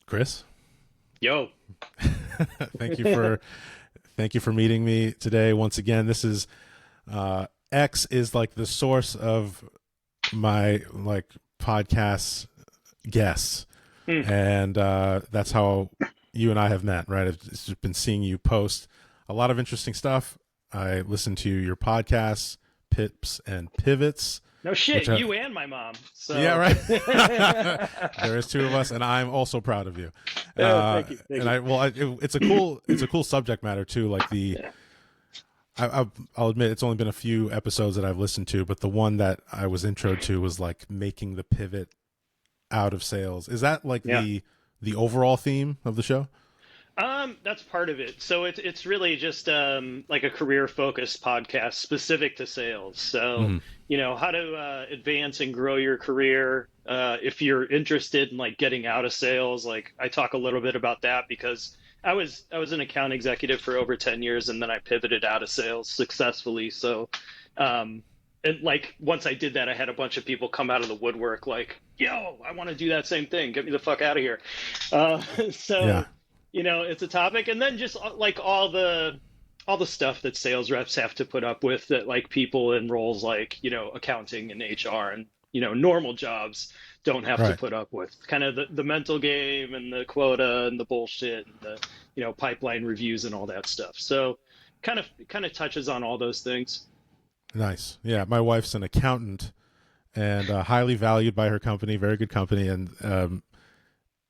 Chris, Yo. thank you for meeting me today once again. This is X is like the source of my like podcast guests, Hmm. and that's how you and I have met. Right, I've just been seeing you post a lot of interesting stuff. I listen to your podcasts, Pips and Pivots, No which shit, you and my mom. yeah, So right. There is two of us, and I'm also proud of you. thank you. Thank And you. it's a cool subject matter too. Like Yeah. I'll admit it's only been a few episodes that I've listened to, but the one that I was intro to was like making the pivot out of sales. Is that like Yeah. the overall theme of the show? That's part of it. So it's really just like a career focused podcast specific to sales. So, Hmm. how to advance and grow your career. If you're interested in like getting out of sales, like I talk a little bit about that because I was an account executive for over 10 years and then I pivoted out of sales successfully. So, and like once I did that, I had a bunch of people come out of the woodwork like, "Yo, I want to do that same thing. Get me the fuck out of here." Yeah. So it's a topic, and then just like all the stuff that sales reps have to put up with that like people in roles like accounting and HR and normal jobs don't have to Right. put up with, kind of the mental game and the quota and the bullshit and the pipeline reviews and all that stuff. So kind of touches on all those things. Nice. Yeah. My wife's an accountant and highly valued by her company. Very good company, and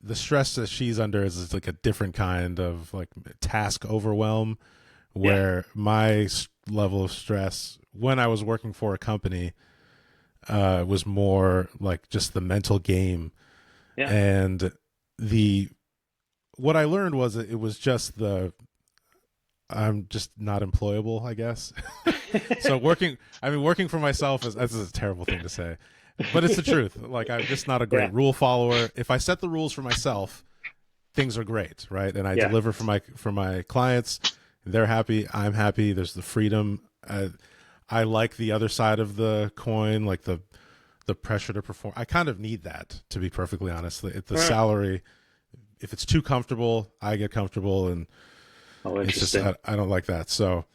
the stress that she's under is like a different kind of like task overwhelm, Yeah. where level of stress when I was working for a company was more like just the mental game. Yeah. And the what I learned was that it was just I'm just not employable, I guess. So working for myself is, this is a terrible thing to say, but it's the truth. Like, I'm just not a Yeah. great rule follower. If I set the rules for myself, things are great, right? And I Yeah. deliver for my clients. They're happy. I'm happy. There's the freedom. I like the other side of the coin, like the pressure to perform. I kind of need that, to be perfectly honest. The Uh, salary, if it's too comfortable, I get comfortable, and oh, it's just interesting. I don't like that. So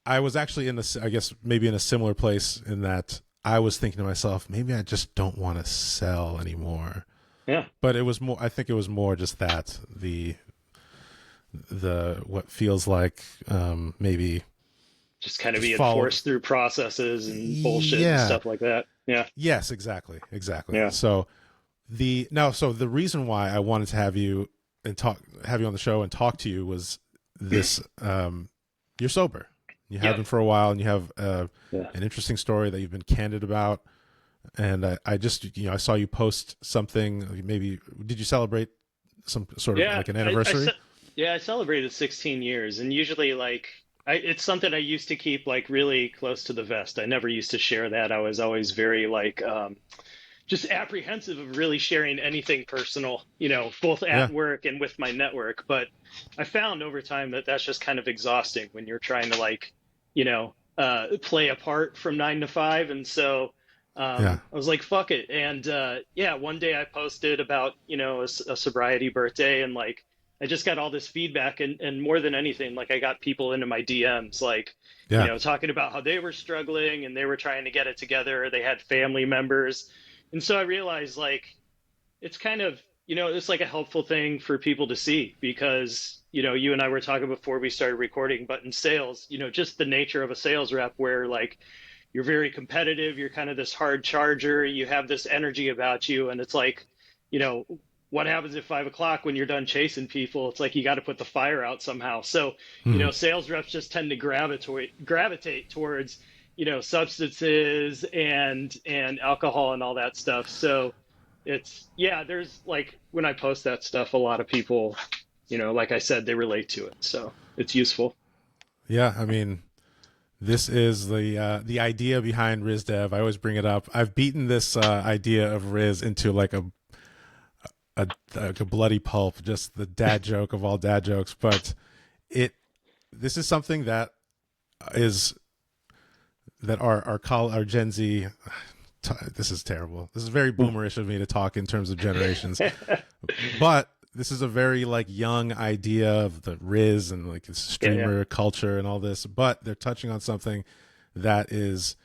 I was actually I guess maybe in a similar place in that I was thinking to myself, maybe I just don't want to sell anymore. Yeah. But it was more. I think it was more just that the what feels like maybe Just kind of just being follow. forced through processes and bullshit and Yeah. stuff like that. Yeah. Yes. Exactly. Yeah. So the reason why I wanted to have you on the show and talk to you was this. You're sober. You have Yep. been for a while, and you have Yeah. an interesting story that you've been candid about. And I just, I saw you post something. Maybe did you celebrate some sort of Yeah. like an I anniversary? yeah, I celebrated 16 years, and usually like it's something I used to keep like really close to the vest. I never used to share that. I was always very like just apprehensive of really sharing anything personal, both Yeah. at work and with my network. But I found over time that that's just kind of exhausting when you're trying to like, play a part from 9 to 5. And so Yeah. I was like, fuck it. And yeah, one day I posted about, a sobriety birthday, and like, I just got all this feedback, and more than anything, like I got people into my DMs, like, Yeah. talking about how they were struggling and they were trying to get it together. They had family members. And so I realized like it's kind of, it's like a helpful thing for people to see because, you and I were talking before we started recording, but in sales, just the nature of a sales rep where like you're very competitive, you're kind of this hard charger, you have this energy about you. And it's like, you know, what happens at 5 o'clock when you're done chasing people? It's like you got to put the fire out somehow. So, Hmm. sales reps just tend to gravitate towards, substances and alcohol and all that stuff. So it's yeah, there's like when I post that stuff, a lot of people, like I said, they relate to it. So it's useful. Yeah. I mean, this is the idea behind Rizz Dev. I always bring it up. I've beaten this idea of Rizz into like a bloody pulp, just the dad joke of all dad jokes. But it this is something that is that our Gen Z. This is terrible. This is very boomerish of me to talk in terms of generations, but this is a very like young idea of the Rizz and like streamer culture and all this, but they're touching on something that is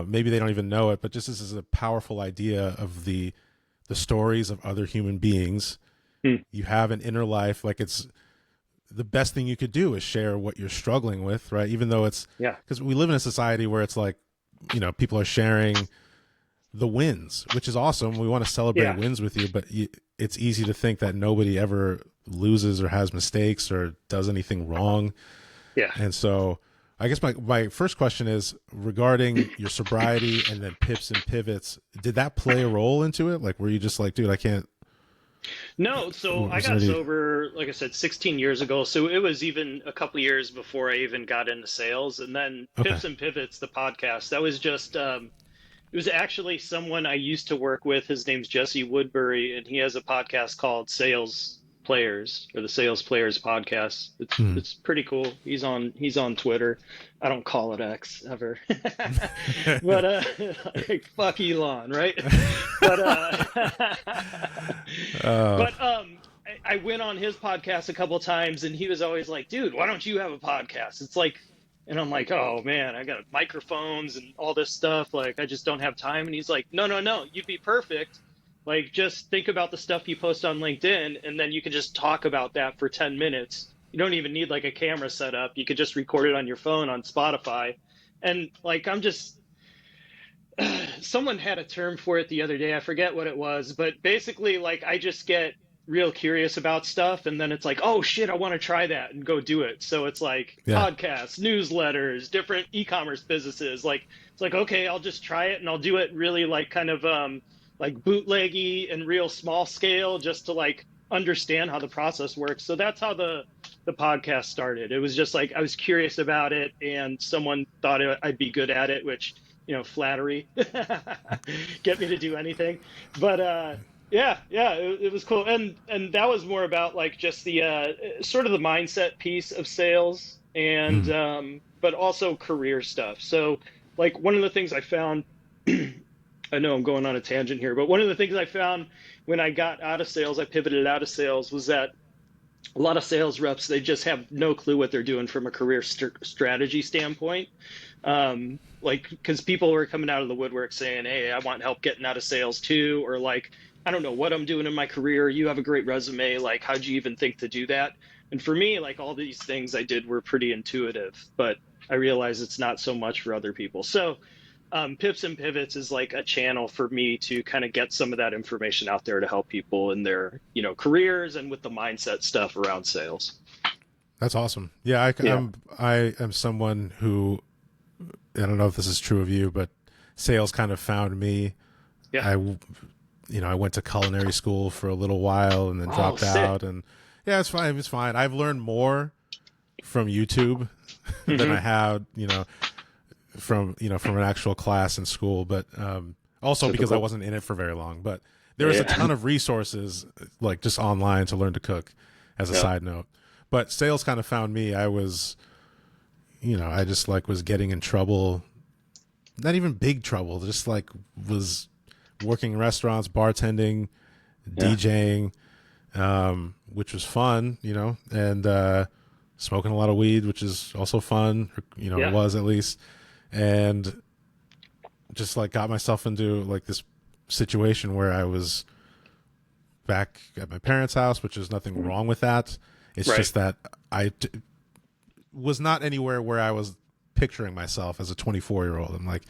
maybe they don't even know it, but just this is a powerful idea of the stories of other human beings. You have an inner life, like it's the best thing you could do is share what you're struggling with, right? Even though it's because we live in a society where it's like, you know, people are sharing the wins, which is awesome. We want to celebrate wins with you, but it's easy to think that nobody ever loses or has mistakes or does anything wrong. Yeah. And so I guess my first question is regarding your sobriety and then pips and pivots. Did that play a role into it? Like, were you just like, dude, I can't? No, so I got sober, like I said, 16 years ago. So it was even a couple years before I even got into sales. And then Pips and Pivots, the podcast, that was just it was actually someone I used to work with. His name's Jesse Woodbury, and he has a podcast called Sales Players, or the Sales Players podcast. It's pretty cool. He's on Twitter. I don't call it X ever. But like, fuck Elon, right? But I went on his podcast a couple of times, and he was always like, dude, why don't you have a podcast? It's like, and I'm like, oh man, I got microphones and all this stuff. Like, I just don't have time. And he's like, no, you'd be perfect. Like, just think about the stuff you post on LinkedIn, and then you can just talk about that for 10 minutes. You don't even need like a camera set up. You could just record it on your phone on Spotify. And like, someone had a term for it the other day. I forget what it was, but basically like, I just get real curious about stuff, and then it's like, oh shit, I want to try that and go do it. So it's like podcasts, newsletters, different e-commerce businesses. Like, it's like, okay, I'll just try it, and I'll do it really like kind of like bootleggy and real small scale, just to like understand how the process works. So that's how the podcast started. It was just like, I was curious about it, and someone thought I'd be good at it, which, you know, flattery, get me to do anything. But it was cool. And that was more about like just the sort of the mindset piece of sales, and but also career stuff. So like, one of the things I found, I know I'm going on a tangent here, but one of the things I found when I got out of sales, I pivoted out of sales, was that a lot of sales reps, they just have no clue what they're doing from a career strategy standpoint. Like, because people were coming out of the woodwork saying, hey, I want help getting out of sales too, or like, I don't know what I'm doing in my career. You have a great resume. Like, how'd you even think to do that? And for me, like, all these things I did were pretty intuitive, but I realize it's not so much for other people. So Pips and Pivots is like a channel for me to kind of get some of that information out there to help people in their, you know, careers and with the mindset stuff around sales. That's awesome. Yeah, I am someone who, I don't know if this is true of you, but sales kind of found me. Yeah. I went to culinary school for a little while and then dropped out, and yeah, it's fine. It's fine. I've learned more from YouTube than I had, from an actual class in school, but also because I wasn't in it for very long. But there was a ton of resources, like just online, to learn to cook, as a side note. But sales kind of found me. I was, I just like was getting in trouble, not even big trouble, just like was working in restaurants, bartending, DJing, which was fun, and smoking a lot of weed, which is also fun, it was at least. And just like got myself into like this situation where I was back at my parents' house, which is nothing wrong with that. It's just that I was not anywhere where I was picturing myself as a 24-year-old. I'm like,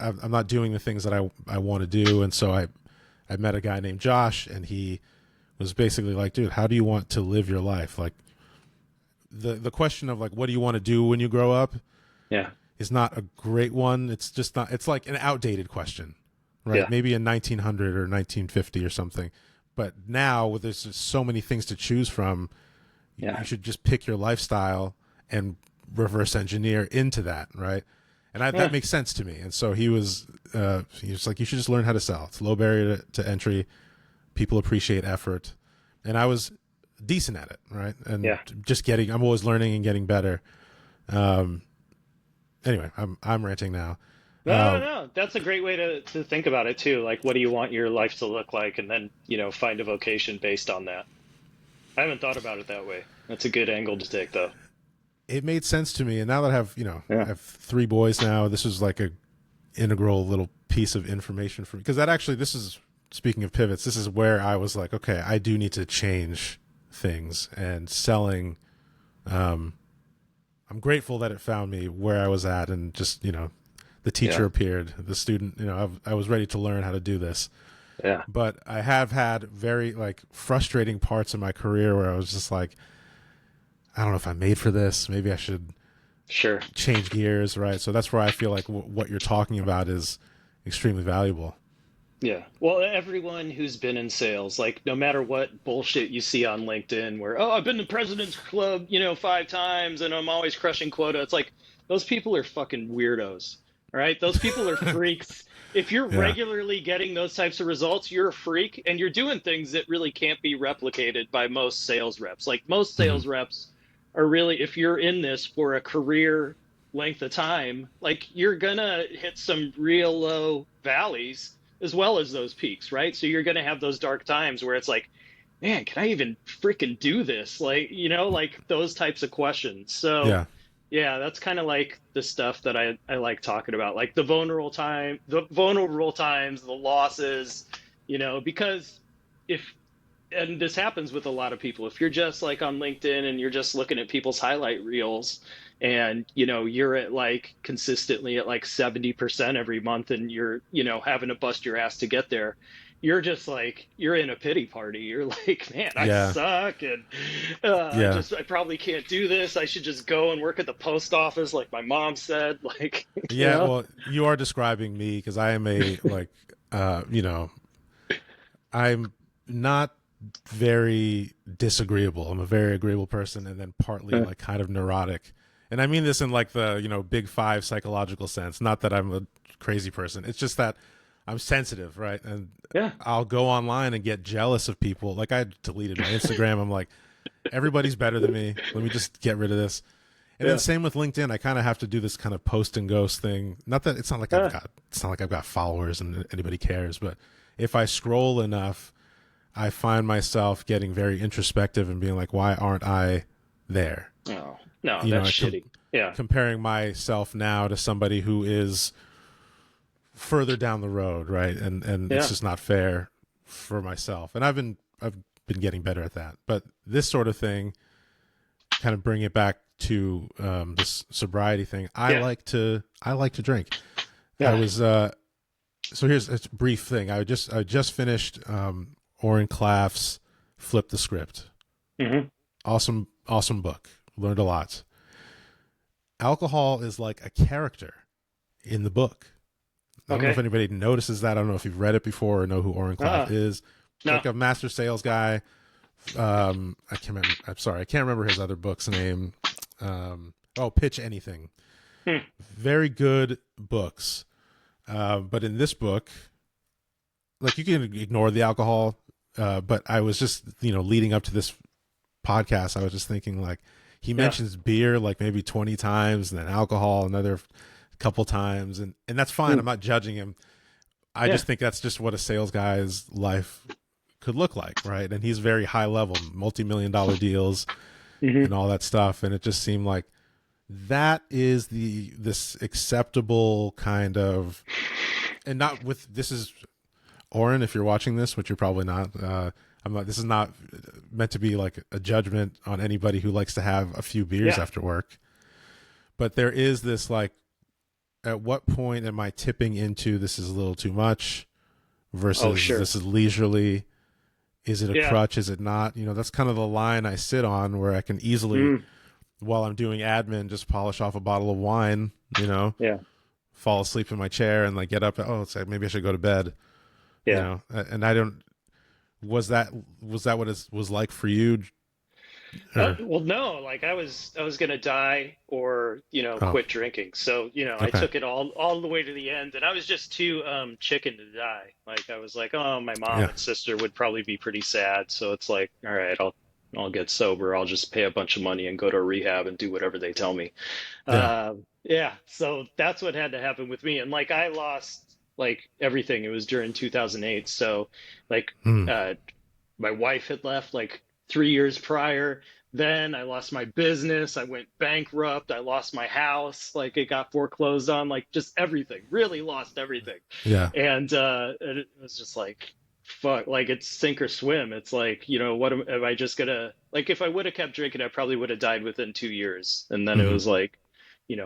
I'm not doing the things that I want to do. And so I met a guy named Josh, and he was basically like, dude, how do you want to live your life? Like the question of like, what do you want to do when you grow up? Yeah. Is not a great one. It's just not, it's like an outdated question, right? Yeah. Maybe in 1900 or 1950 or something. But now there's just so many things to choose from. You should just pick your lifestyle and reverse engineer into that, right? And that makes sense to me. And so he was like, you should just learn how to sell. It's low barrier to entry. People appreciate effort. And I was decent at it, right? And I'm always learning and getting better. Anyway, I'm ranting now. No, no, that's a great way to think about it too. Like, what do you want your life to look like? And then, find a vocation based on that. I haven't thought about it that way. That's a good angle to take, though. It made sense to me, and now that I have I Yeah, have 3 boys now, this is like a integral little piece of information for me, because that actually, this is, speaking of pivots, this is where I was like, okay, I do need to change things. And selling, I'm grateful that it found me where I was at, and just the teacher yeah, appeared, the student, I was ready to learn how to do this. yeah, But I have had very like frustrating parts in my career where I was just like, I don't know if I'm made for this. Maybe I should sure. change gears, right? So that's where I feel like what you're talking about is extremely valuable. Yeah. Well, everyone who's been in sales, like no matter what bullshit you see on LinkedIn where, oh, I've been to President's Club, 5 times and I'm always crushing quota. It's like those people are fucking weirdos. All right? Those people are freaks. If you're Yeah. regularly getting those types of results, you're a freak and you're doing things that really can't be replicated by most sales reps. Like most Hmm. sales reps are really, if you're in this for a career length of time, like you're gonna hit some real low valleys as well as those peaks, right? So you're going to have those dark times where it's like, man, can I even freaking do this? Like, like those types of questions. So, Yeah. yeah, that's kind of like the stuff that I like talking about, like the vulnerable times, the losses, because if and this happens with a lot of people. If you're just like on LinkedIn and you're just looking at people's highlight reels and you're at like consistently at like 70% every month and you're having to bust your ass to get there, you're just like you're in a pity party. You're like, man, I Yeah. suck and Yeah. I probably can't do this. I should just go and work at the post office like my mom said. Like, you Yeah. know? Well, you are describing me, because I am a like, I'm not very disagreeable. I'm a very agreeable person, and then partly Uh, like kind of neurotic. And I mean this in like the, big five psychological sense. Not that I'm a crazy person. It's just that I'm sensitive, right? And yeah. I'll go online and get jealous of people. Like I deleted my Instagram. I'm like, everybody's better than me. Let me just get rid of this. And then Yeah. same with LinkedIn. I kind of have to do this kind of post and ghost thing. Not that Uh, it's not like I've got followers and anybody cares, but if I scroll enough, I find myself getting very introspective and being like, why aren't I there? no, no, You know, that's shitty. Yeah. comparing myself now to somebody who is further down the road, right? And it's Yeah. just not fair for myself. And I've been getting better at that. But this sort of thing, kind of bring it back to this sobriety thing. Yeah. I like to drink. I Yeah. was so here's a brief thing. I just finished Oren Klaff's Flip the Script. Hmm. Awesome book. Learned a lot. Alcohol is like a character in the book. I don't know if Okay. anybody notices that. I don't know if you've read it before or know who Oren Klaff Uh, is. no. Like a master sales guy. I can't remember. I'm sorry, I can't remember his other book's name. Pitch Anything. Hmm. Very good books. But in this book, like you can ignore the alcohol. But I was just, leading up to this podcast, I was just thinking like he Yeah. mentions beer like maybe 20 times, and then alcohol another couple times, and that's fine. Hmm. I'm not judging him. I Yeah. just think that's just what a sales guy's life could look like, right? And he's very high level, multi-million dollar deals Hmm. and all that stuff. And it just seemed like that is this acceptable kind of, and not with, this is Oren, if you're watching this, which you're probably not. I'm not. This is not meant to be like a judgment on anybody who likes to have a few beers Yeah. after work. But there is this like, at what point am I tipping into this is a little too much Oh, versus sure. this is leisurely? Is it a Yeah. crutch? Is it not? That's kind of the line I sit on, where I can easily, Mm. while I'm doing admin, just polish off a bottle of wine, Yeah. fall asleep in my chair and like get up. Oh, it's like maybe I should go to bed, Yeah. and I don't, was that what it was like for you? Or, Well, no, like I was gonna die or oh, quit drinking. So I okay. took it all the way to the end, and I was just too chicken to die. Like I was like, oh, my mom Yeah. and sister would probably be pretty sad. So it's like, all right, I'll get sober. I'll just pay a bunch of money and go to rehab and do whatever they tell me. Yeah. Uh, Yeah, so that's what had to happen with me. And like I lost like everything. It was during 2008. So like Mm, uh my wife had left like 3 years prior. Then I lost my business. I went bankrupt. I lost my house. Like it got foreclosed on, like just everything. Really lost everything. yeah. And it was just like fuck, like it's sink or swim. It's like, am I just gonna, like if I would have kept drinking, I probably would have died within 2 years. And then it Hmm. was like,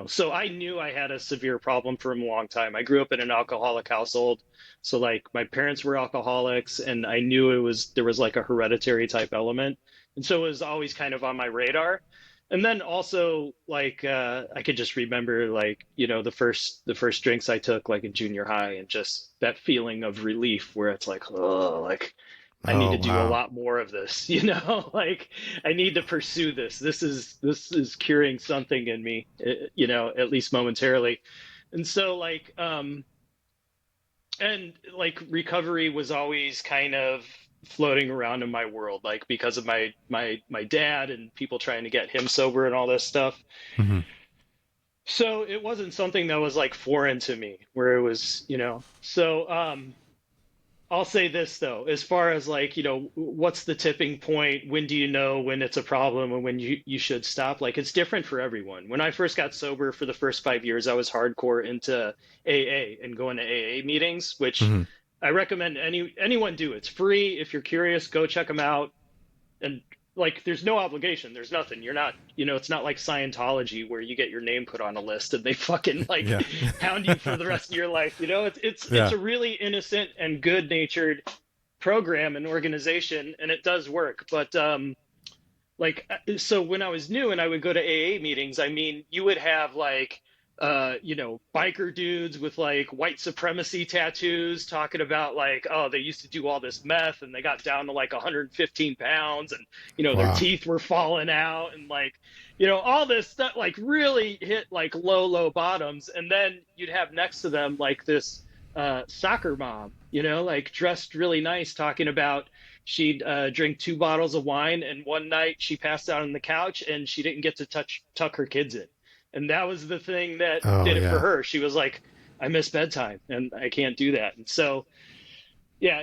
so I knew I had a severe problem for a long time. I grew up in an alcoholic household. So like my parents were alcoholics and I knew there was like a hereditary type element. And so it was always kind of on my radar. And then also like I could just remember like, the first drinks I took like in junior high and just that feeling of relief where it's like, oh, like I need Oh, to do a wow. lot more of this, like I need to pursue this. This is curing something in me, at least momentarily. And so and like recovery was always kind of floating around in my world, like because of my dad and people trying to get him sober and all this stuff. Hmm. So it wasn't something that was like foreign to me, where it was, so I'll say this though, as far as like, what's the tipping point? When do you know when it's a problem and when you should stop? Like it's different for everyone. When I first got sober for the first 5 years, I was hardcore into AA and going to AA meetings, which Hmm. I recommend anyone do. It's free. If you're curious, go check them out. And like there's no obligation, there's nothing, you're not, it's not like Scientology where you get your name put on a list and they fucking like Yeah. hound you for the rest of your life. It's Yeah. a really innocent and good natured program and organization, and it does work. But so when I was new and I would go to AA meetings, I mean, you would have like biker dudes with like white supremacy tattoos talking about like, oh, they used to do all this meth and they got down to like 115 pounds and their Wow. teeth were falling out and like, all this stuff like really hit like low bottoms. And then you'd have next to them like this soccer mom, like dressed really nice, talking about she'd drink 2 bottles of wine, and one night she passed out on the couch and she didn't get to tuck her kids in. And that was the thing that Oh, did it for yeah. her. She was like, I miss bedtime and I can't do that. And so, yeah,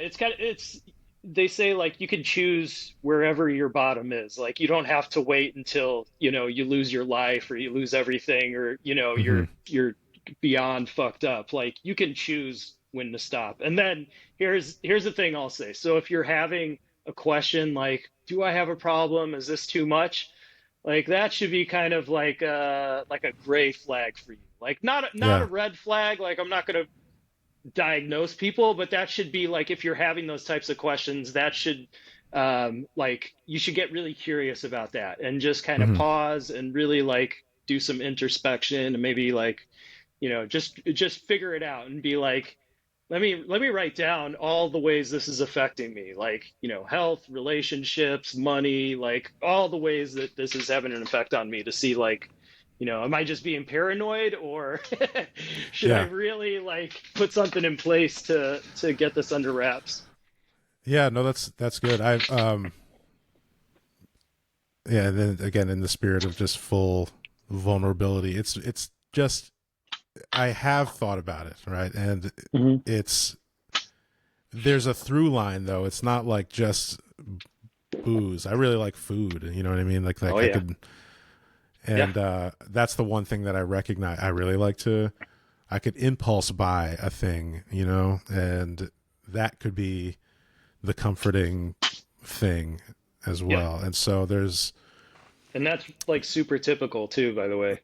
they say like you can choose wherever your bottom is. Like you don't have to wait until, you lose your life or you lose everything or, Hmm. you're beyond fucked up. Like you can choose when to stop. And then here's the thing I'll say. So if you're having a question like, do I have a problem? Is this too much? Like that should be kind of like a gray flag for you. Like not a Yeah. red flag. Like I'm not gonna diagnose people, but that should be like if you're having those types of questions, that should like you should get really curious about that and just kind of Hmm. pause and really like do some introspection and maybe like just figure it out and be like, let me write down all the ways this is affecting me, like health, relationships, money, like all the ways that this is having an effect on me, to see like, am I just being paranoid, or should I Yeah. really like put something in place to get this under wraps? Yeah. No, that's good. Yeah. And then again, in the spirit of just full vulnerability, it's just, I have thought about it, right? And Hmm. it's, there's a through line though. It's not like just booze. I really like food. You know what I mean? Oh Like I yeah. could, Yeah. and that's the one thing that I recognize. I really like to. I could impulse buy a thing, and that could be the comforting thing as Yep. well. And so there's And that's like super typical too, by the way.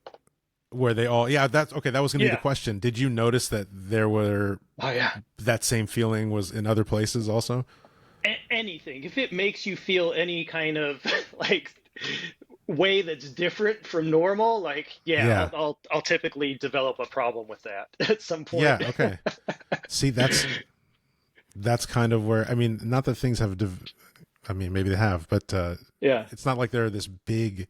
where they all, yeah, that's okay. That was going to be the Yeah. question. Did you notice that there were Oh yeah. that same feeling was in other places also? Anything, if it makes you feel any kind of like way that's different from normal, like yeah, Yeah. I'll typically develop a problem with that at some point. Yeah. Okay. See, that's kind of where, I mean, not that things have, I mean, maybe they have, but Yeah. it's not like they're this big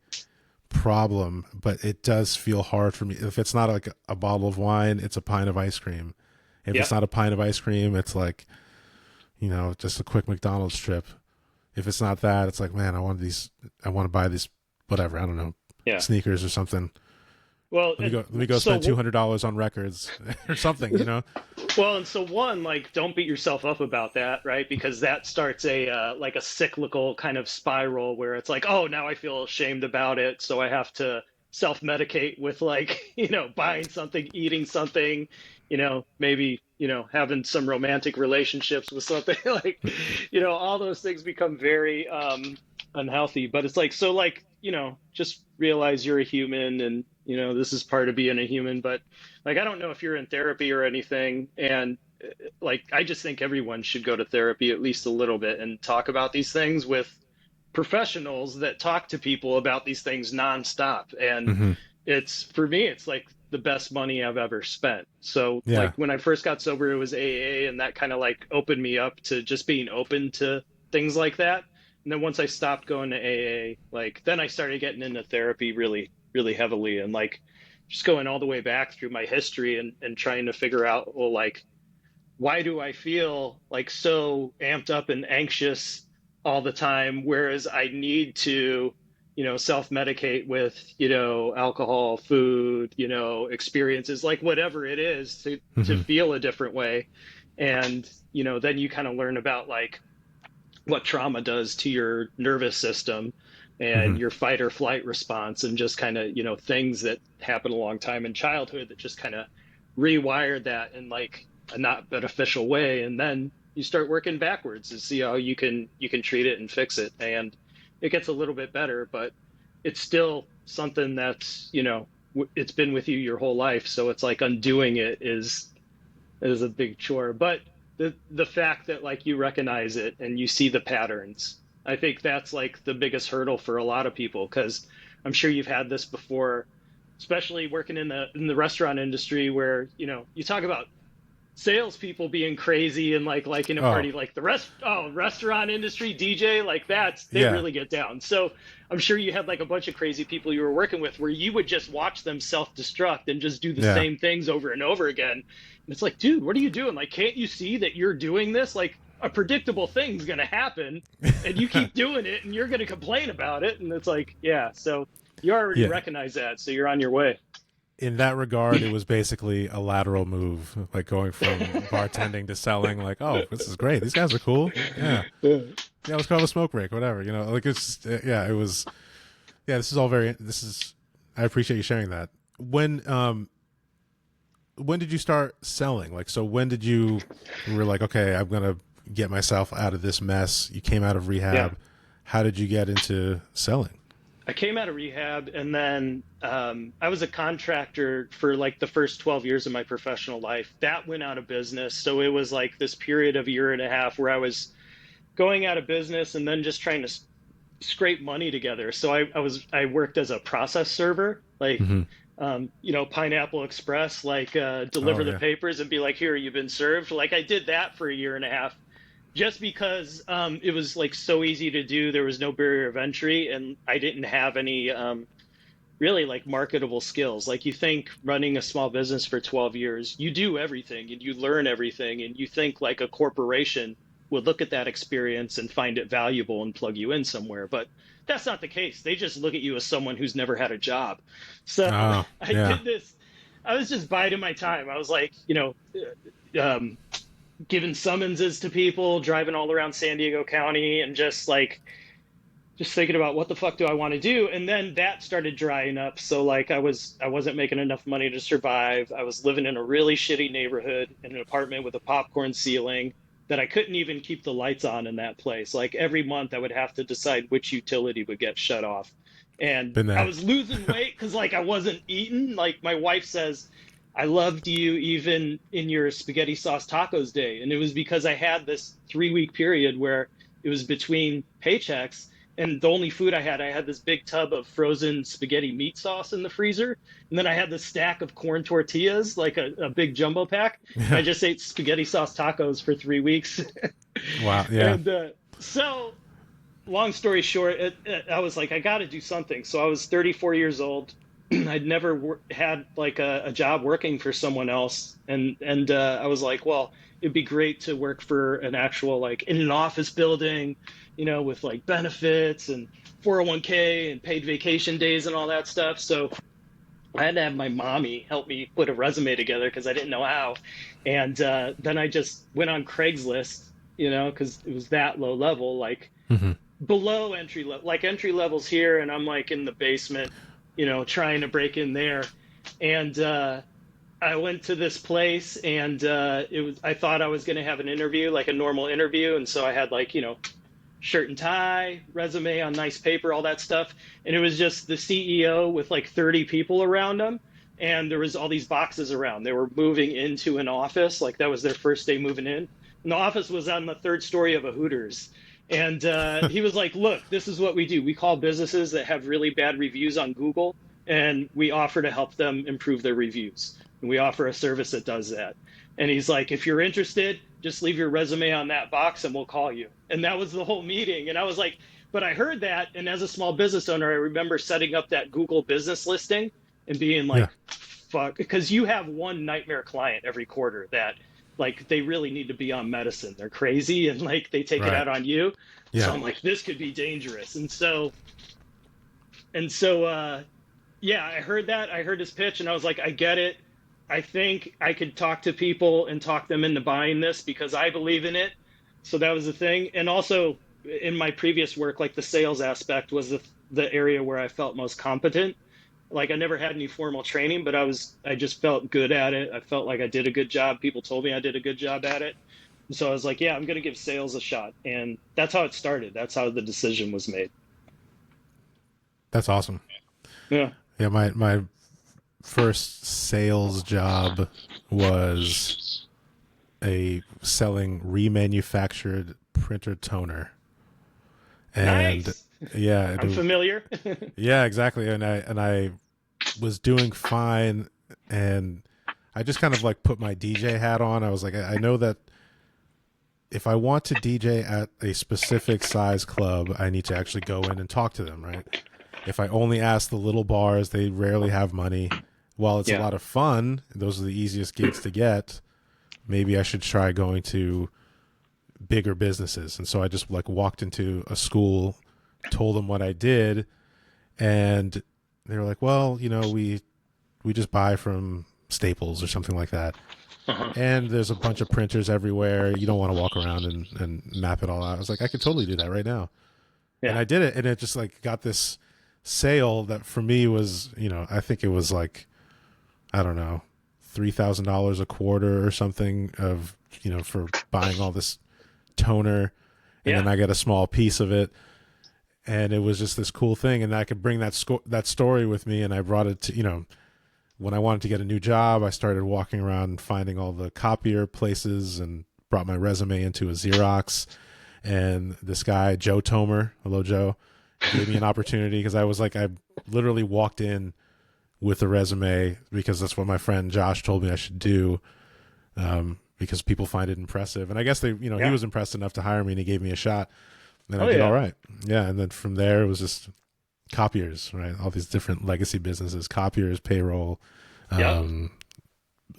problem, but it does feel hard for me. If it's not like a bottle of wine, it's a pint of ice cream. If it's Yep. not a pint of ice cream, it's like, just a quick McDonald's trip. If it's not that, it's like, man, I want to buy these, whatever, I don't know, Yeah. sneakers or something. Well, Let me go spend so $200 on records or something, you know? well, and so one, like, don't beat yourself up about that, right? Because that starts a like a cyclical kind of spiral where it's like, oh, now I feel ashamed about it, so I have to self-medicate with like, buying something, eating something, maybe, having some romantic relationships with something like, all those things become very unhealthy. But it's like, so like, just realize you're a human and, this is part of being a human. But like, I don't know if you're in therapy or anything. And like, I just think everyone should go to therapy at least a little bit and talk about these things with professionals that talk to people about these things nonstop. And Hmm. it's, for me, it's like the best money I've ever spent. So Yeah. like when I first got sober, it was AA, and that kind of like opened me up to just being open to things like that. And then once I stopped going to AA, like then I started getting into therapy really, really heavily, and like just going all the way back through my history and trying to figure out, well, like, why do I feel like so amped up and anxious all the time, whereas I need to, self-medicate with, alcohol, food, experiences, like whatever it is to Hmm. feel a different way. And, then you kind of learn about like what trauma does to your nervous system Hmm. and your fight or flight response, and just kind of, things that happen a long time in childhood that just kind of rewired that in like a not beneficial way. And then you start working backwards to see how you can treat it and fix it. And it gets a little bit better, but it's still something that's, it's been with you your whole life. So it's like undoing it is a big chore. But the fact that like you recognize it and you see the patterns, I think that's like the biggest hurdle for a lot of people, because I'm sure you've had this before, especially working in the restaurant industry, where you talk about salespeople being crazy and like in a Oh, party, like the restaurant industry DJ, like they yeah. really get down. So I'm sure you had like a bunch of crazy people you were working with where you would just watch them self-destruct and just do the Yeah. same things over and over again. And it's like, dude, what are you doing? Like, can't you see that you're doing this? Like, a predictable thing's going to happen and you keep doing it and you're going to complain about it. And it's like, yeah, so you already Yeah. recognize that, so you're on your way. In that regard, it was basically a lateral move, like going from bartending to selling. Like, oh, this is great. These guys are cool. Yeah, yeah. Let's call it a smoke break, whatever. Like it's yeah. It was yeah. This is all very. This is. I appreciate you sharing that. When did you start selling? Like, so when did you were like, okay, I'm gonna get myself out of this mess. You came out of Yeah. rehab. How did you get into selling? I came out of rehab, and then I was a contractor for like the first 12 years of my professional life. That went out of business. So it was like this period of a year and a half where I was going out of business and then just trying to scrape money together. So I worked as a process server, like, Hmm. Pineapple Express, like Oh deliver the yeah. papers and be like, here, you've been served. Like I did that for a year and a half, just because it was like so easy to do. There was no barrier of entry, and I didn't have any really like marketable skills. Like you think running a small business for 12 years, you do everything and you learn everything, and you think like a corporation would look at that experience and find it valuable and plug you in somewhere. But that's not the case. They just look at you as someone who's never had a job. So Oh I yeah. did this. I was just biding my time. I was like, um, giving summonses to people, driving all around San Diego County, and just thinking about what the fuck do I want to do. And then that started drying up. So like I wasn't making enough money to survive. I was living in a really shitty neighborhood in an apartment with a popcorn ceiling that I couldn't even keep the lights on in that place. Like every month I would have to decide which utility would get shut off. And Been I there. was losing weight because like I wasn't eating. Like my wife says, I loved you even in your spaghetti sauce tacos day. And it was because I had this 3 week period where it was between paychecks, and the only food I had this big tub of frozen spaghetti meat sauce in the freezer. And then I had this stack of corn tortillas, like a big jumbo pack. And I Yeah. just ate spaghetti sauce tacos for 3 weeks. Wow. Yeah. And so, long story short, I was like, I got to do something. So I was 34 years old. I'd never had like a job working for someone else. And I was like, well, it'd be great to work for an actual, like in an office building, with like benefits and 401k and paid vacation days and all that stuff. So I had to have my mommy help me put a resume together because I didn't know how. And then I just went on Craigslist, because it was that low level, like Hmm. below entry level, like entry levels here. And I'm like in the basement, trying to break in there. And I went to this place and I thought I was going to have an interview, like a normal interview. And so I had like, shirt and tie, resume on nice paper, all that stuff. And it was just the CEO with like 30 people around him. And there was all these boxes around. They were moving into an office, like that was their first day moving in. And the office was on the third story of a Hooters. And he was like, "Look, this is what we do. We call businesses that have really bad reviews on Google, and we offer to help them improve their reviews. And we offer a service that does that." And he's like, "If you're interested, just leave your resume on that box and we'll call you." And that was the whole meeting. And I was like, but I heard that. And as a small business owner, I remember setting up that Google business listing and being Yeah. like, fuck, because you have one nightmare client every quarter that like they really need to be on medicine. They're crazy and like they take it Right. out on you. So Yeah. I'm like, this could be dangerous. And so, yeah, I heard that. I heard his pitch and I was like, I get it. I think I could talk to people and talk them into buying this because I believe in it. So that was the thing. And also in my previous work, like the sales aspect was the area where I felt most competent. Like I never had any formal training, but I just felt good at it. I felt like I did a good job. People told me I did a good job at it. And so I was like, yeah, I'm going to give sales a shot. And that's how it started. That's how the decision was made. That's awesome. Yeah. Yeah. My first sales job was a selling remanufactured printer toner. And Nice. yeah, I'm familiar. yeah, exactly. And I was doing fine, and I just kind of like put my DJ hat on. I was like, I know that if I want to DJ at a specific size club, I need to actually go in and talk to them, right? If I only ask the little bars, they rarely have money. While it's a Yeah. lot of fun, those are the easiest gigs to get. Maybe I should try going to bigger businesses. And so I just like walked into a school, told them what I did, and they were like, "Well, we just buy from Staples or something like that. Uh-huh. And there's a bunch of printers everywhere. You don't want to walk around and map it all out." I was like, I could totally do that right now. And Yeah. I did it, and it just like got this sale that for me was, I think it was like, I don't know, $3,000 a quarter or something of, for buying all this toner, and Yeah. then I get a small piece of it, and it was just this cool thing, and I could bring that story with me, and I brought it to, when I wanted to get a new job, I started walking around and finding all the copier places and brought my resume into a Xerox. And this guy, Joe Tomer, hello, Joe, gave me an opportunity because I was like, I literally walked in with a resume because that's what my friend Josh told me I should do, because people find it impressive. And I guess he Yeah. was impressed enough to hire me, and he gave me a shot. And I Oh did all yeah. right. Yeah. And then from there, it was just copiers, right? All these different legacy businesses, copiers, payroll, Yep. um,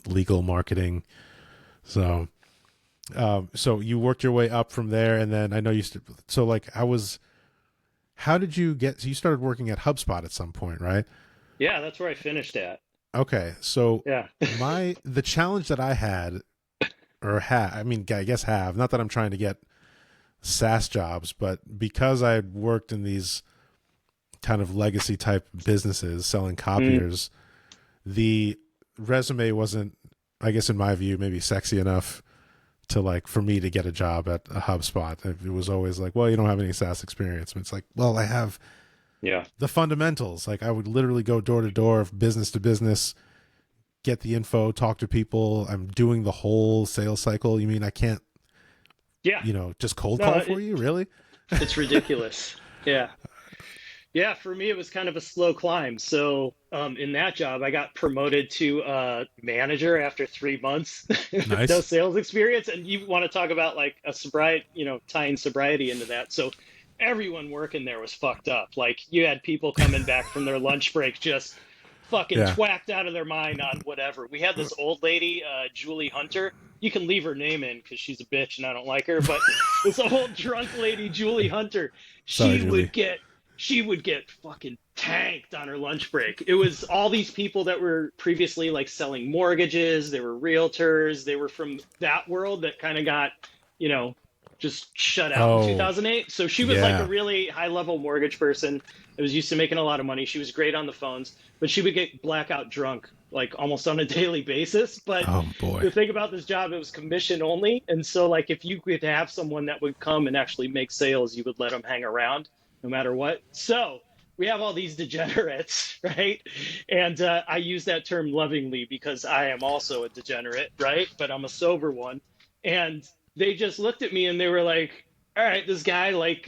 legal, marketing. So, so you worked your way up from there, and then I know so like how did you get? So you started working at HubSpot at some point, right? Yeah, that's where I finished at. Okay, so Yeah. the challenge that I had, I mean, I guess not that I'm trying to get SaaS jobs, but because I worked in these kind of legacy type businesses selling Mm. copiers, the resume wasn't, I guess in my view, maybe sexy enough to like for me to get a job at a HubSpot. It was always like, well, you don't have any SaaS experience. And it's like, well, I have Yeah. the fundamentals. Like I would literally go door to door, business to business, get the info, talk to people. I'm doing the whole sales cycle. You mean I can't, Yeah. just cold No, call for you? Really? it's ridiculous. Yeah. Yeah, for me it was kind of a slow climb. So, in that job, I got promoted to manager after 3 months with no Nice. sales experience. And you want to talk about like a sobriety, tying sobriety into that. So, everyone working there was fucked up. Like you had people coming back from their lunch break just fucking Yeah. twacked out of their mind on whatever. We had this old lady, Julie Hunter. You can leave her name in because she's a bitch and I don't like her. But this old drunk lady, Julie Hunter, Sorry, she Julie. would get she would get fucking tanked on her lunch break. It was all these people that were previously like selling mortgages, they were realtors, they were from that world that kind of got, you know, just shut out in Oh, 2008. So she was like a yeah. really high level mortgage person that was used to making a lot of money. She was great on the phones, but she would get blackout drunk like almost on a daily basis. But Oh boy. the thing about this job, it was commission only. And so like if you could have someone that would come and actually make sales, you would let them hang around no matter what. So we have all these degenerates, right? And I use that term lovingly because I am also a degenerate, right? But I'm a sober one. And they just looked at me and they were like, all right, this guy, like,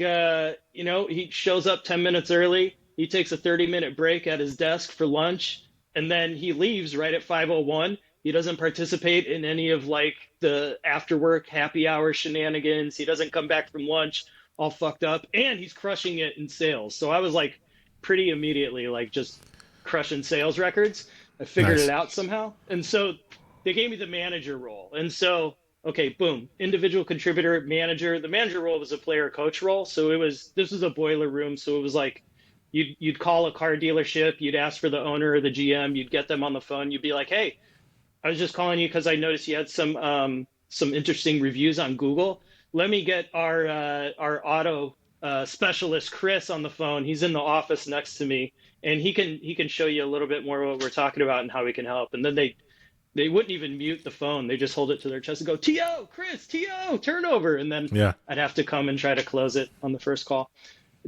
he shows up 10 minutes early. He takes a 30-minute break at his desk for lunch, and then he leaves right at 5:01. He doesn't participate in any of like the after work happy hour shenanigans. He doesn't come back from lunch all fucked up, and he's crushing it in sales. So I was like pretty immediately like just crushing sales records. I figured it Nice. out somehow. And so they gave me the manager role. And so, okay, boom, individual contributor, manager. The manager role was a player coach role. So this was a boiler room. So it was like, you'd call a car dealership, you'd ask for the owner or the GM, you'd get them on the phone, you'd be like, hey, I was just calling you because I noticed you had some interesting reviews on Google. Let me get our auto specialist Chris on the phone. He's in the office next to me, and he can show you a little bit more what we're talking about and how we can help. And then they wouldn't even mute the phone. They just hold it to their chest and go, "To Chris, to turnover," and then Yeah. I'd have to come and try to close it on the first call.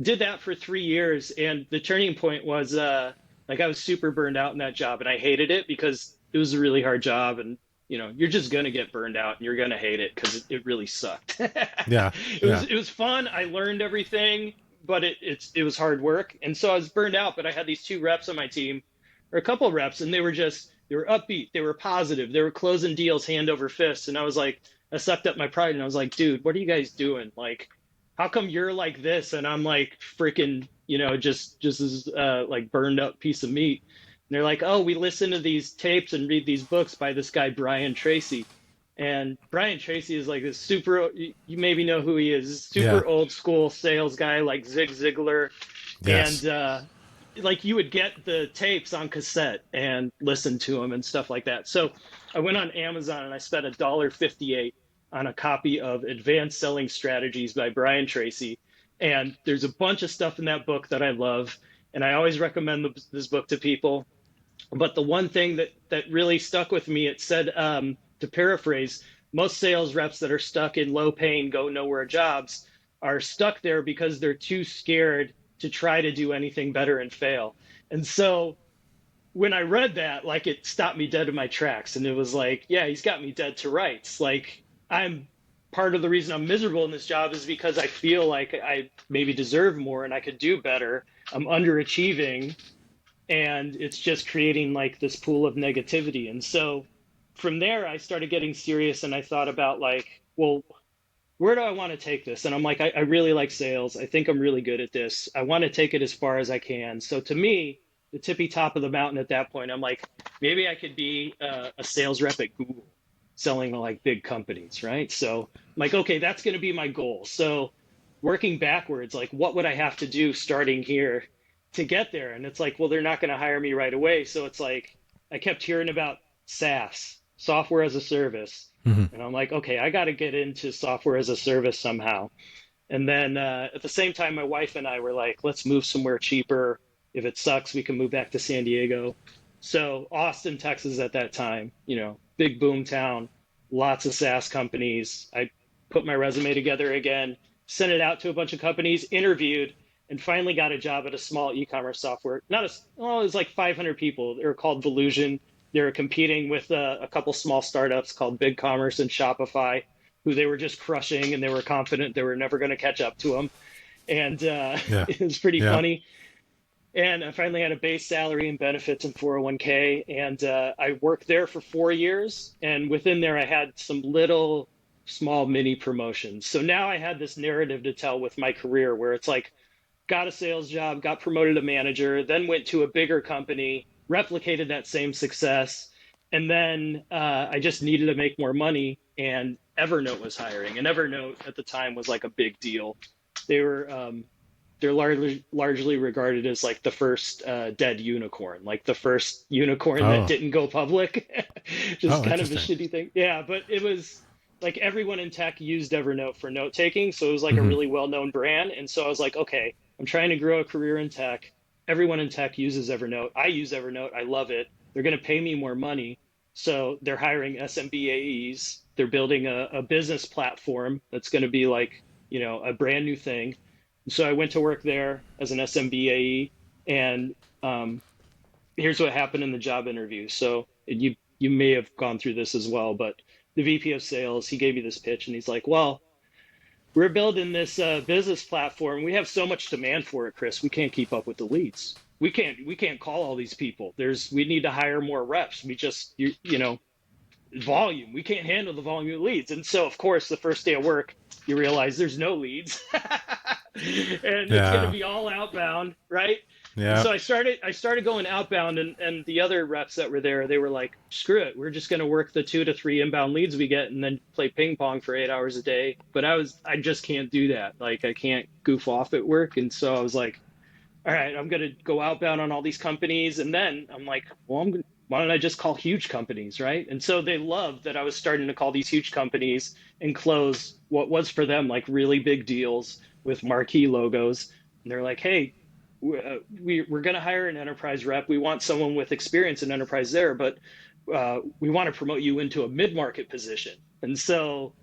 Did that for 3 years, and the turning point was like I was super burned out in that job, and I hated it because it was a really hard job, and you're just gonna get burned out, and you're gonna hate it because it really sucked. Yeah. it was Yeah. it was fun. I learned everything, but it was hard work, and so I was burned out. But I had these two reps on my team, or a couple of reps, and they were upbeat, they were positive, they were closing deals hand over fist, and I was like, I sucked up my pride, and I was like, dude, what are you guys doing? Like, how come you're like this and I'm like freaking, just as like burned up piece of meat? And they're like, oh, we listen to these tapes and read these books by this guy Brian Tracy. And Brian Tracy is like this super, you maybe know who he is, Yeah. super old school sales guy like Zig Ziglar. Yes. And like you would get the tapes on cassette and listen to them and stuff like that. So I went on Amazon and I spent $1.58 on a copy of Advanced Selling Strategies by Brian Tracy. And there's a bunch of stuff in that book that I love. And I always recommend this book to people. But the one thing that really stuck with me, it said, to paraphrase, most sales reps that are stuck in low paying, go nowhere jobs are stuck there because they're too scared to try to do anything better and fail. And so when I read that, like it stopped me dead in my tracks. And it was like, yeah, he's got me dead to rights. Like I'm part of the reason I'm miserable in this job is because I feel like I maybe deserve more and I could do better. I'm underachieving and it's just creating like this pool of negativity. And so from there, I started getting serious and I thought about like, well, where do I want to take this? And I'm like, I really like sales. I think I'm really good at this. I want to take it as far as I can. So to me, the tippy top of the mountain at that point, I'm like, maybe I could be a sales rep at Google selling to like big companies, right? So I'm like, okay, that's going to be my goal. So working backwards, like what would I have to do starting here to get there? And it's like, well, they're not going to hire me right away. So it's like, I kept hearing about SaaS, software as a service. Hmm. And I'm like, okay, I got to get into software as a service somehow. And then at the same time, my wife and I were like, let's move somewhere cheaper. If it sucks, we can move back to San Diego. So Austin, Texas at that time, big boom town, lots of SaaS companies. I put my resume together again, sent it out to a bunch of companies, interviewed, and finally got a job at a small e-commerce software. Not as well, it was like 500 people. They were called Volusion. They were competing with a couple small startups called BigCommerce and Shopify, who they were just crushing, and they were confident they were never going to catch up to them. And Yeah. it was pretty Yeah. funny. And I finally had a base salary and benefits and 401k. And I worked there for 4 years. And within there, I had some little small mini promotions. So now I had this narrative to tell with my career where it's like, got a sales job, got promoted to manager, then went to a bigger company, replicated that same success. And then I just needed to make more money. And Evernote was hiring. And Evernote at the time was like a big deal. They were they're largely regarded as like the first dead unicorn, like the first unicorn that Oh, didn't go public. Just oh, kind of a interesting. shitty thing. Yeah, but it was like everyone in tech used Evernote for note taking, so it was like a Hmm. really well-known brand. And so I was like, okay, I'm trying to grow a career in tech. Everyone in tech uses Evernote. I use Evernote. I love it. They're going to pay me more money. So they're hiring SMBAEs. They're building a business platform that's going to be like, a brand new thing. So I went to work there as an SMBAE, and um, here's what happened in the job interview. So you may have gone through this as well, but the VP of sales, he gave me this pitch, and he's like, "Well, we're building this business platform. We have so much demand for it, Chris. We can't keep up with the leads. We can't call all these people. We need to hire more reps. We just volume. We can't handle the volume of leads." And so, of course, the first day of work, you realize there's no leads, and it's going to Yeah. be all outbound, right? And Yeah. so I started going outbound, and the other reps that were there, they were like, "Screw it, we're just going to work the 2 to 3 inbound leads we get, and then play ping pong for 8 hours a day." But I just can't do that. Like I can't goof off at work, and so I was like, all right, I'm going to go outbound on all these companies. And then I'm like, well, why don't I just call huge companies, right? And so they loved that I was starting to call these huge companies and close what was for them like really big deals with marquee logos. And they're like, hey, we're going to hire an enterprise rep. We want someone with experience in enterprise there, but we want to promote you into a mid-market position. And so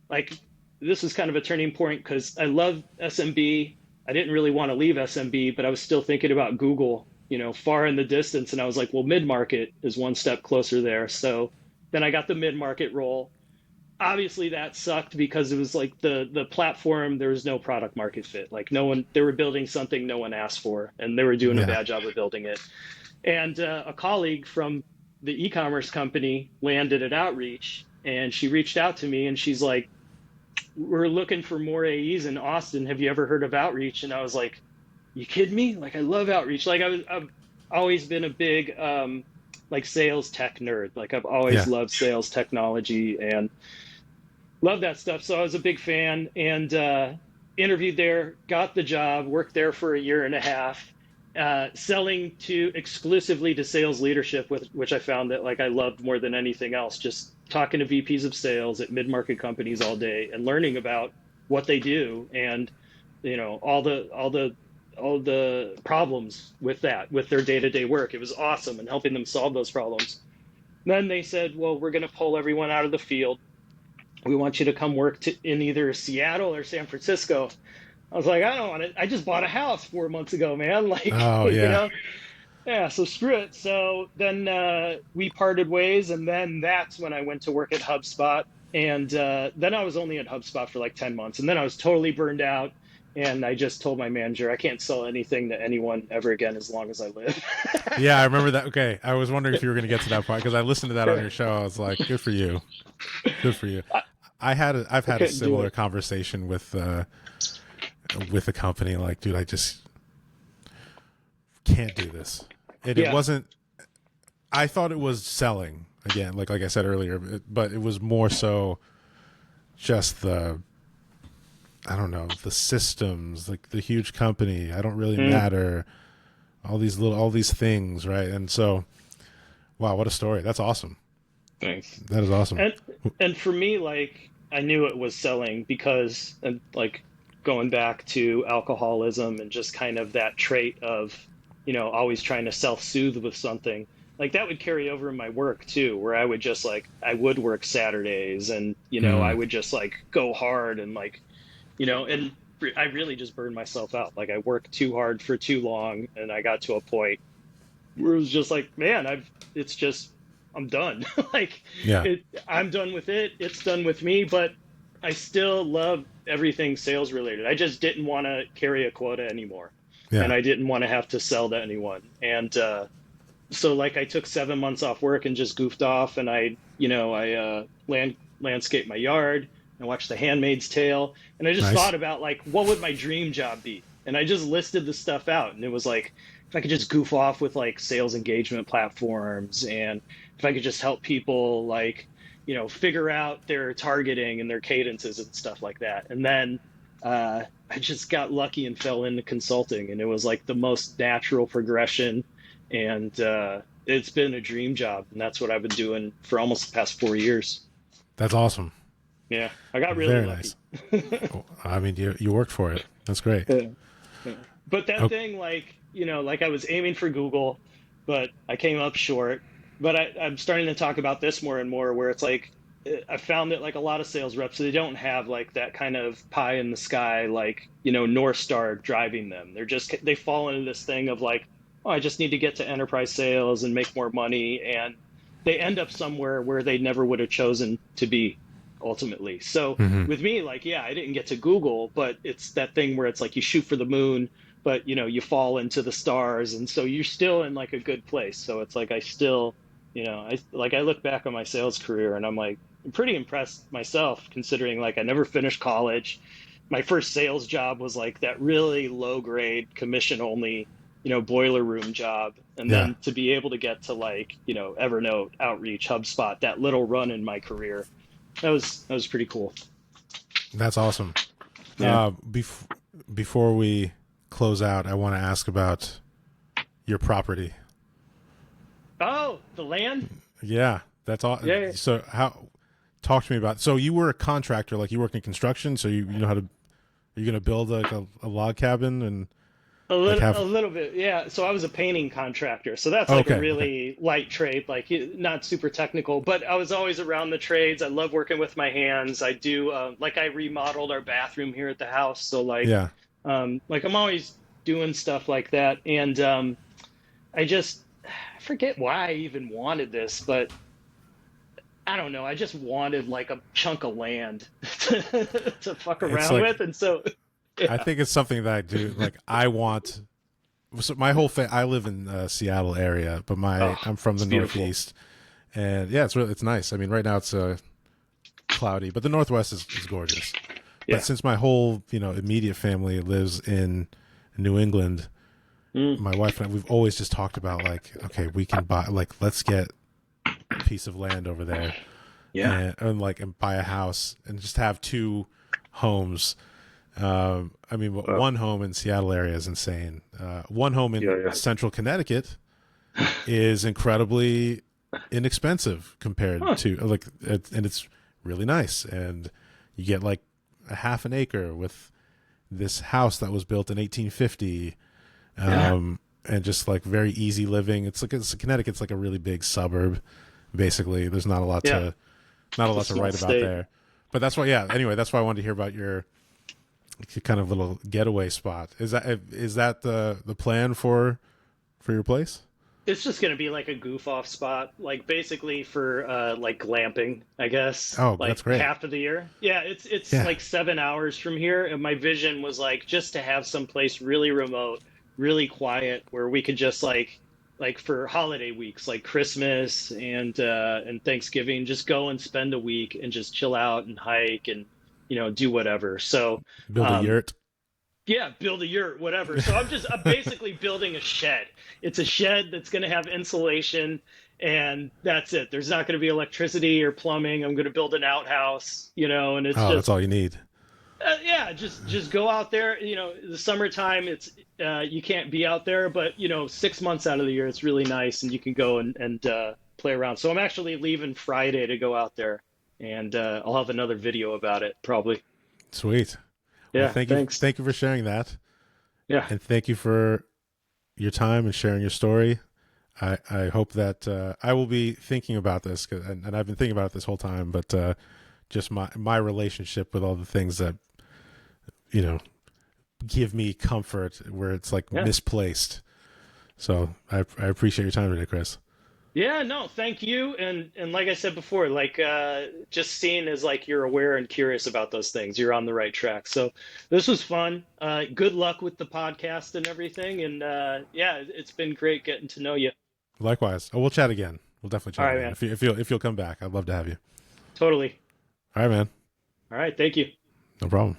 like this was kind of a turning point because I love SMB. I didn't really want to leave SMB, but I was still thinking about Google, far in the distance. And I was like, well, mid market is one step closer there. So then I got the mid market role. Obviously, that sucked because it was like the platform. There was no product market fit. Like no one, they were building something no one asked for, and they were doing a Yeah. bad job of building it. And a colleague from the e-commerce company landed at Outreach, and she reached out to me, and she's like, we're looking for more AEs in Austin. Have you ever heard of Outreach? And I was like, you kidding me? Like, I love Outreach. Like, I've always been a big, like sales tech nerd. Like I've always Yeah. loved sales technology and love that stuff. So I was a big fan and interviewed there, got the job, worked there for a year and a half, selling to exclusively to sales leadership, which I found that like I loved more than anything else. Just talking to VPs of sales at mid-market companies all day and learning about what they do and all the problems with that with their day-to-day work. It was awesome and helping them solve those problems. Then they said, well, we're going to pull everyone out of the field. We want you to come work in either Seattle or San Francisco. I was like, I don't want it. I just bought a house 4 months ago, man. Like, Oh, yeah. yeah, so screw it. So then we parted ways. And then that's when I went to work at HubSpot. And then I was only at HubSpot for like 10 months. And then I was totally burned out. And I just told my manager, I can't sell anything to anyone ever again as long as I live. Yeah, I remember that. Okay, I was wondering if you were going to get to that part because I listened to that on your show. I was like, "Good for you, good for you." I, I've I had a couldn't do similar it. conversation with a company. Like, dude, I just can't do this. And it Yeah. wasn't. I thought it was selling again, like I said earlier, but it was more so just the I don't know the systems, like the huge company. I don't really Mm, matter. All these things, right? And so, wow, what a story! That's awesome. thanks. That is awesome. And and for me, like I knew it was selling because, and like going back to alcoholism and just kind of that trait of, always trying to self-soothe with something. Like that would carry over in my work too, where I would just like I would work Saturdays and I Mm, would just like go hard and like, and I really just burned myself out. Like I worked too hard for too long and I got to a point where it was just like, man, it's just, I'm done. Like yeah, I'm done with it. It's done with me, but I still love everything sales related. I just didn't want to carry a quota anymore. And yeah, I didn't want to have to sell to anyone. And so like I took 7 months off work and just goofed off and I landscaped my yard and watched The Handmaid's Tale. And I just nice. thought about like, what would my dream job be? And I just listed the stuff out. And it was like, if I could just goof off with like sales engagement platforms and if I could just help people like, figure out their targeting and their cadences and stuff like that. And then I just got lucky and fell into consulting, and it was like the most natural progression. And it's been a dream job, and that's what I've been doing for almost the past 4 years. That's awesome. Yeah, I got really Very lucky. nice. Oh, I mean, you worked for it. That's great. Yeah. Yeah. But that Oh, thing, like, like I was aiming for Google, but I came up short. But I'm starting to talk about this more and more, where it's like, I found that like a lot of sales reps, they don't have like that kind of pie in the sky, like, North Star driving them. They fall into this thing of like, oh, I just need to get to enterprise sales and make more money. And they end up somewhere where they never would have chosen to be ultimately. So hmm. with me, like, yeah, I didn't get to Google, but it's that thing where it's like you shoot for the moon, but you fall into the stars, and so you're still in like a good place. So it's like I still, I look back on my sales career and I'm like, I'm pretty impressed myself considering like I never finished college. My first sales job was like that really low grade commission only, boiler room job. And Yeah, then to be able to get to like, Evernote, Outreach, HubSpot, that little run in my career, that was pretty cool. that's awesome. Yeah. Before we close out, I want to ask about your property. Oh, the land? Yeah, that's all. Yeah, yeah. So how? Talk to me about. So you were a contractor, like you work in construction. So you know how to. Are you going to build like a log cabin and like A have? little bit, yeah. So I was a painting contractor, so that's Oh, like a okay, okay, really light trade, like not super technical. But I was always around the trades. I love working with my hands. I do, like I remodeled our bathroom here at the house, so yeah. like I'm always doing stuff like that. And I forget why I even wanted this, but I don't know. I just wanted like a chunk of land to fuck It's around like with, and so I yeah. think it's something that I do. Like I want. So my whole I live in Seattle area, but Oh, I'm from it's the beautiful. Northeast, and yeah, it's nice. I mean, right now it's cloudy, but the Northwest is gorgeous. But Yeah. since my whole immediate family lives in New England, Mm, my wife and I, we've always just talked about like, okay, we can buy like let's get a piece of land over there yeah. and buy a house and just have two homes. I mean, Oh, one home in Seattle area is insane. One home yeah, in yeah. central Connecticut is incredibly inexpensive compared Huh. to and it's really nice. And you get like a half an acre with this house that was built in 1850, Yeah. and just like very easy living. Connecticut's like a really big suburb. Basically, there's Yeah. not a It's a lot to small write about state. there. But that's why, yeah. Anyway, that's why I wanted to hear about your kind of little getaway spot. Is that the plan for your place? It's just gonna be like a goof off spot, like basically for like glamping, I guess, Oh, that's like great. half of the year. Yeah, it's Yeah, like 7 hours from here, and my vision was like just to have some place really remote, really quiet, where we could just like for holiday weeks, like Christmas and Thanksgiving, just go and spend a week and just chill out and hike and do whatever. So build a um, yurt. yeah, build a yurt, whatever. So I'm basically building a shed. It's a shed that's going to have insulation, and that's it. There's not going to be electricity or plumbing. I'm going to build an outhouse, and it's Oh, that's just all you need. yeah, just go out there. The summertime, it's you can't be out there, but 6 months out of the year, it's really nice, and you can go and play around. So I'm actually leaving Friday to go out there, and I'll have another video about it probably. Sweet. Well, Yeah, thanks. thank you for sharing that, Yeah, and thank you for your time and sharing your story. I hope that I will be thinking about this, and I've been thinking about it this whole time. But just my relationship with all the things that you know give me comfort, where it's like yeah. misplaced. So I appreciate your time today, Chris. Yeah, no, thank you. And like I said before, like just seeing as like you're aware and curious about those things, you're on the right track. So this was fun. Good luck with the podcast and everything. And yeah, it's been great getting to know you. Likewise. Oh, we'll chat again. We'll definitely All chat right, again. man. If you'll come back, I'd love to have you. Totally. All right, man. All right, thank you. No problem.